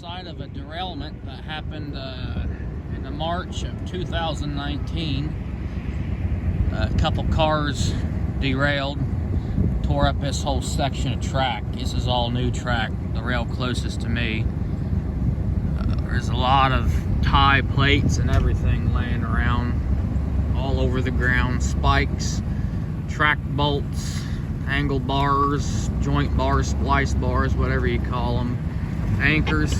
site of a derailment that happened in the March of 2019. A couple cars derailed, tore up this whole section of track. This is all new track, the rail closest to me. There's a lot of tie plates and everything laying around all over the ground. Spikes, track bolts, angle bars, joint bars, splice bars, whatever you call them, anchors.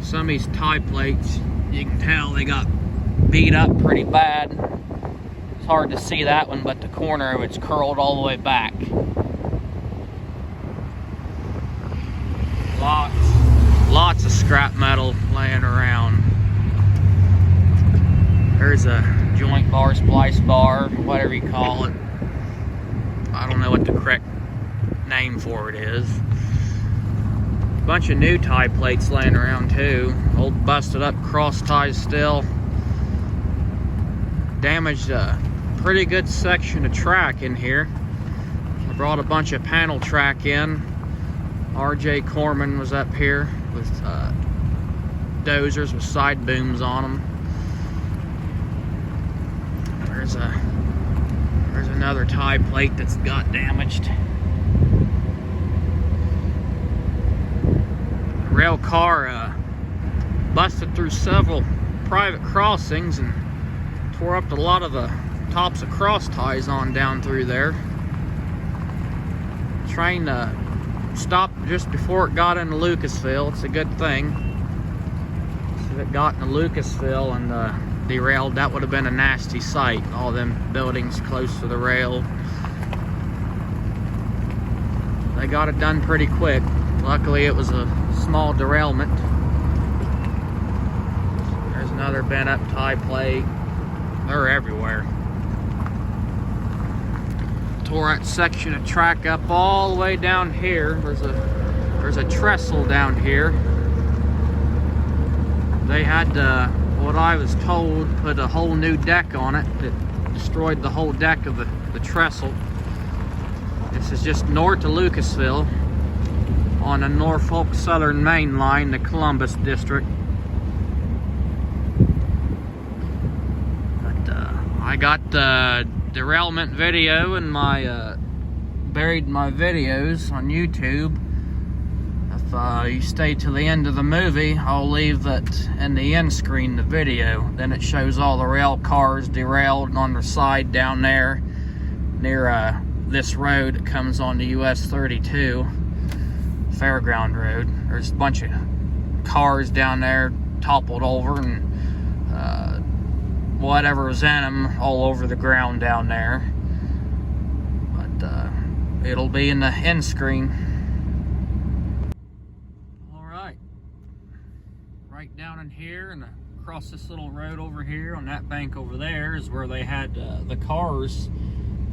Some of these tie plates, you can tell they got beat up pretty bad. It's hard to see that one, but the corner of it's curled all the way back. Lots of scrap metal laying around. There's a joint bar, splice bar, whatever you call it. I don't know what the correct name for it is. Bunch of new tie plates laying around too. Old busted up cross ties still. Damaged a pretty good section of track in here. I brought a bunch of panel track in. RJ Corman was up here with dozers with side booms on them. There's another tie plate that's got damaged. The rail car busted through several private crossings and tore up a lot of the tops of cross ties on down through there. Train stopped just before it got into Lucasville. It's a good thing. If it got into Lucasville and derailed, that would have been a nasty sight. All them buildings close to the rail. They got it done pretty quick. Luckily it was a small derailment. There's another bent up tie plate. They're everywhere. Tore that section of track up all the way down here. There's a trestle down here. They had what I was told, put a whole new deck on it that destroyed the whole deck of the trestle. This is just north of Lucasville on the Norfolk Southern Main line, the Columbus district. But I got the derailment video and my buried my videos on YouTube. If you stay to the end of the movie, I'll leave that in the end screen, the video. Then it shows all the rail cars derailed on the side down there near this road that comes on the US 32 Fairground Road. There's a bunch of cars down there toppled over and whatever was in them all over the ground down there. But it'll be in the end screen. Right down in here and across this little road over here on that bank over there is where they had the cars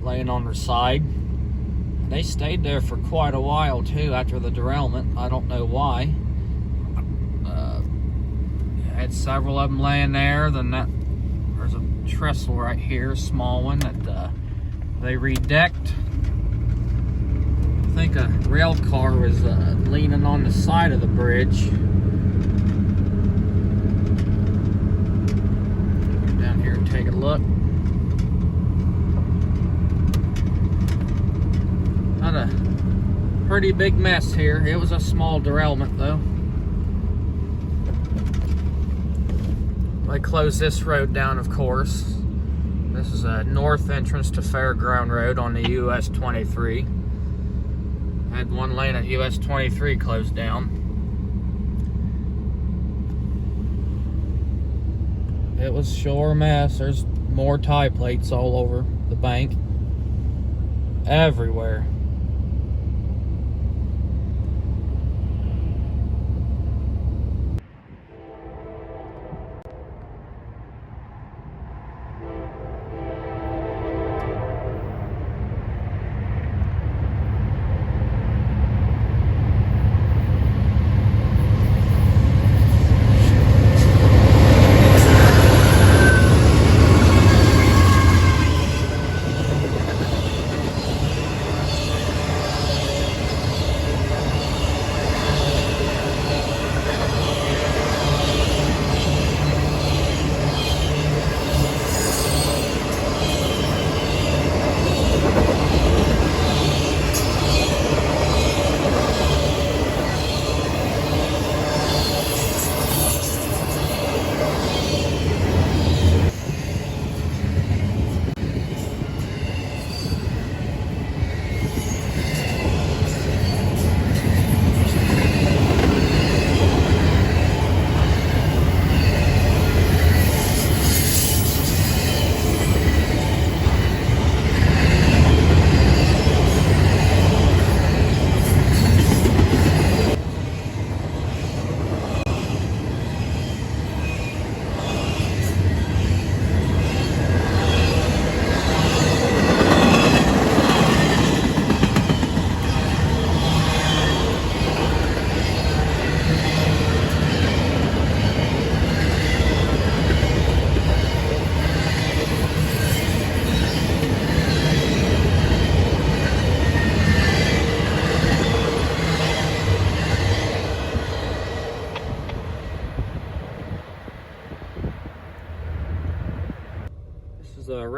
laying on their side. They stayed there for quite a while too after the derailment. I don't know why. Had several of them laying there. Then there's a trestle right here, a small one that they redecked. I think a rail car was leaning on the side of the bridge. Take a look. Not a pretty big mess here. It was a small derailment though. They closed this road down, of course. This is a north entrance to Fairground Road on the US 23. Had one lane at US 23 closed down. It was sure a mess. There's more tie plates all over the bank. Everywhere.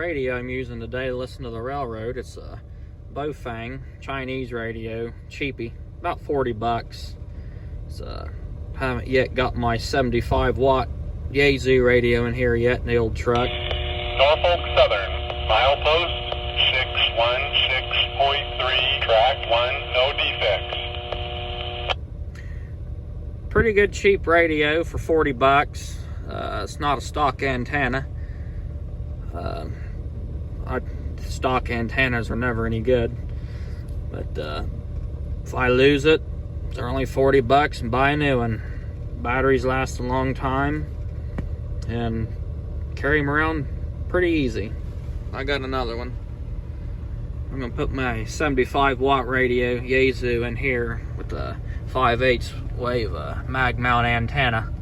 radio I'm using today to listen to the railroad. It's a Bofang Chinese radio, cheapy, about 40 bucks. Haven't yet got my 75 watt Yazoo radio in here yet in the old truck. Norfolk Southern, milepost 616.3, track 1, no defects. Pretty good cheap radio for 40 bucks. It's not a stock antenna. Stock antennas are never any good. But if I lose it, they're only 40 bucks and buy a new one. Batteries last a long time and carry them around pretty easy. I got another one. I'm gonna put my 75 watt radio Yazoo in here with the 5/8 wave mag mount antenna.